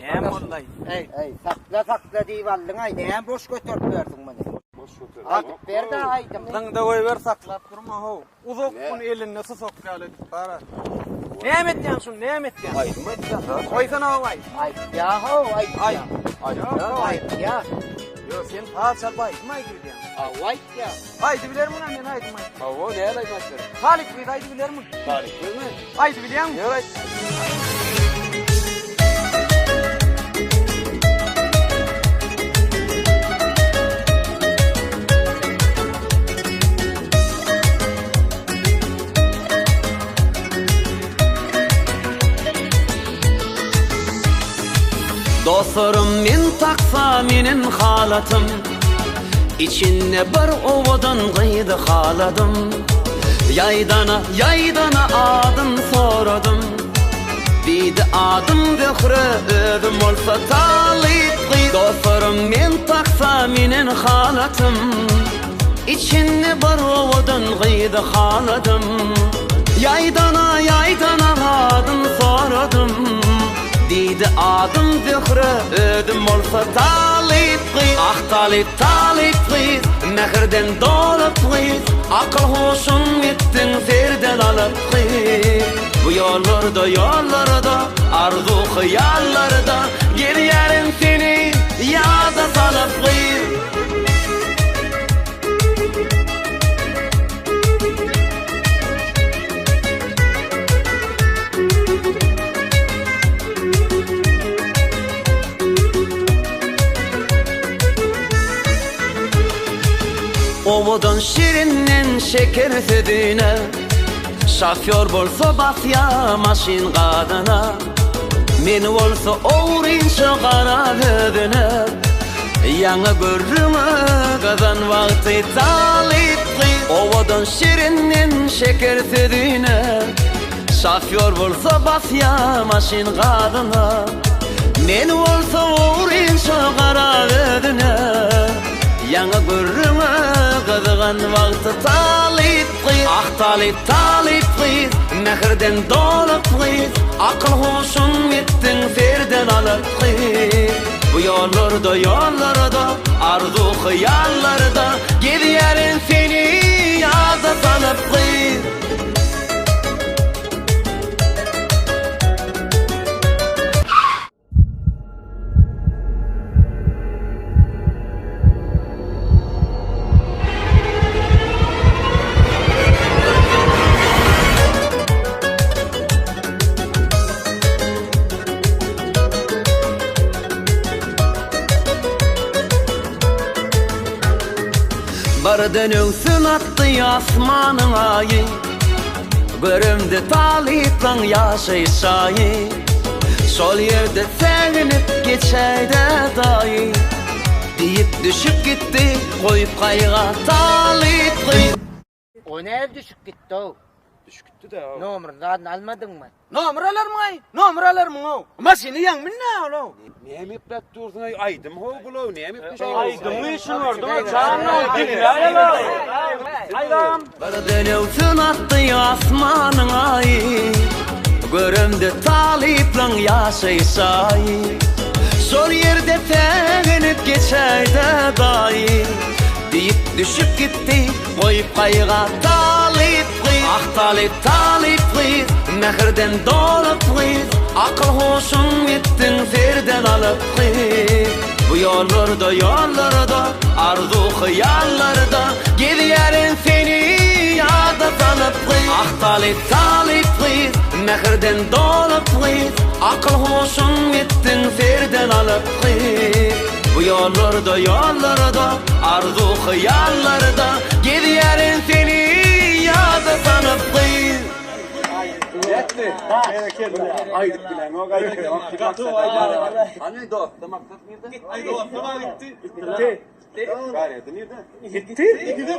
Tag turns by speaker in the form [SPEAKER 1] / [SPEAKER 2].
[SPEAKER 1] Näme bollay?
[SPEAKER 2] Ey, sakla diýip ay, näme boş götürüp berdiň meni?
[SPEAKER 3] Boş götür.
[SPEAKER 2] Atyp berdi aýdym.
[SPEAKER 1] Dыңda goý ber saklap durma ho. Uzak gün eline sok galy. Bara. Näme etdiň şun, näme etdiň?
[SPEAKER 3] Aydım etsen ha.
[SPEAKER 1] Koysana away.
[SPEAKER 2] Ay, ya ho, ay.
[SPEAKER 1] Ay.
[SPEAKER 2] Ay, ya.
[SPEAKER 1] Yo sen paçal baýtmay gidiň.
[SPEAKER 2] Ay, ya.
[SPEAKER 1] Aýdy bilermi men aýdymay.
[SPEAKER 3] Avo ne alaymasın?
[SPEAKER 1] Halik bir aýdy bilermi?
[SPEAKER 3] Tarih mi?
[SPEAKER 1] Aýdy bilýärmi?
[SPEAKER 3] Evet.
[SPEAKER 4] Dostlarım min taksa minin halatım, İçinne bir ovadan gıydı haladım. Yaydana adım soradım. Didi adım vekre ödüm olsa talit gıydı. Dostlarım min taksa minin halatım, İçinne bir ovadan gıydı haladım. Yaydana adım soradım. Didi adım zühre ödüm olsa talip gıyız. Ah talip gıyız, mehirden dolup gıyız. Akıl hoşun ettin serden alıp gıyız. Bu yollarda, arzu hıyallarda, geliyerim seni yada salıp gıyız. Ovadan şirinden şeker südüne, şoför bolsa basya maşin kadına, men bolsa oğrinçi kara ödüne. Yana görrüme kazan vakti talip gıyız. Ovadan şirinden şeker südüne, şoför bolsa basya maşin kadına, men bolsa oğrinçi kara ödüne. Yana görrüme kızgan vakti talip gıyız. Ah talip gıyız, mehirden dolup gıyız. Akıl hoşun ettin serden alıp gıyız. Bu yollarda, arzu hıyallarda, gidiyerin seni yada salıp gıyız. Bardan önsün attı asmanın ayı, görümde taliplan yaşayışayı. Sol yerde sevinip geçeyde dayı, deyip düşüp gitti koyup kayga talip gıyız.
[SPEAKER 2] O näme düşüp gitdi o?
[SPEAKER 3] Düş gitti de.
[SPEAKER 2] Nomerdan almadın mı?
[SPEAKER 1] Nomeralarmı ay? Nomeralarmı o? Masini yan min ne olo?
[SPEAKER 3] Niye mi iplet dursun aydım ho bulo niye mi iplet?
[SPEAKER 1] Aydım işin ordu canlı dilin ayla. Aylam.
[SPEAKER 4] Bardan önsün attı asmanın ayı, görümde taliplan yaşayışayı. Sol yerde sevinip geçeyde dayı, deyip düşüp gitti koyup kayga talip gıyız. Ah talip gıyız, mehirden dolup gıyız. Akıl hoşun ettin serden alıp gıyız. Bu yollarda, arzu hıyallarda, gidiyerin seni yada salıp gıyız. Ah talip gıyız, mehirden dolup gıyız. Akıl hoşun ettin serden alıp gıyız. Bu yollarda, arzu hıyallarda, gidiyerin seni yada salıp gıyız.
[SPEAKER 3] Yetti. Aydık bilen o gayet. Hani do? Damak tat nerede?
[SPEAKER 1] Ay do, tamam gitti.
[SPEAKER 3] Gitti. Gayret nerede?
[SPEAKER 1] Gitti. Gitti.
[SPEAKER 3] Gitti.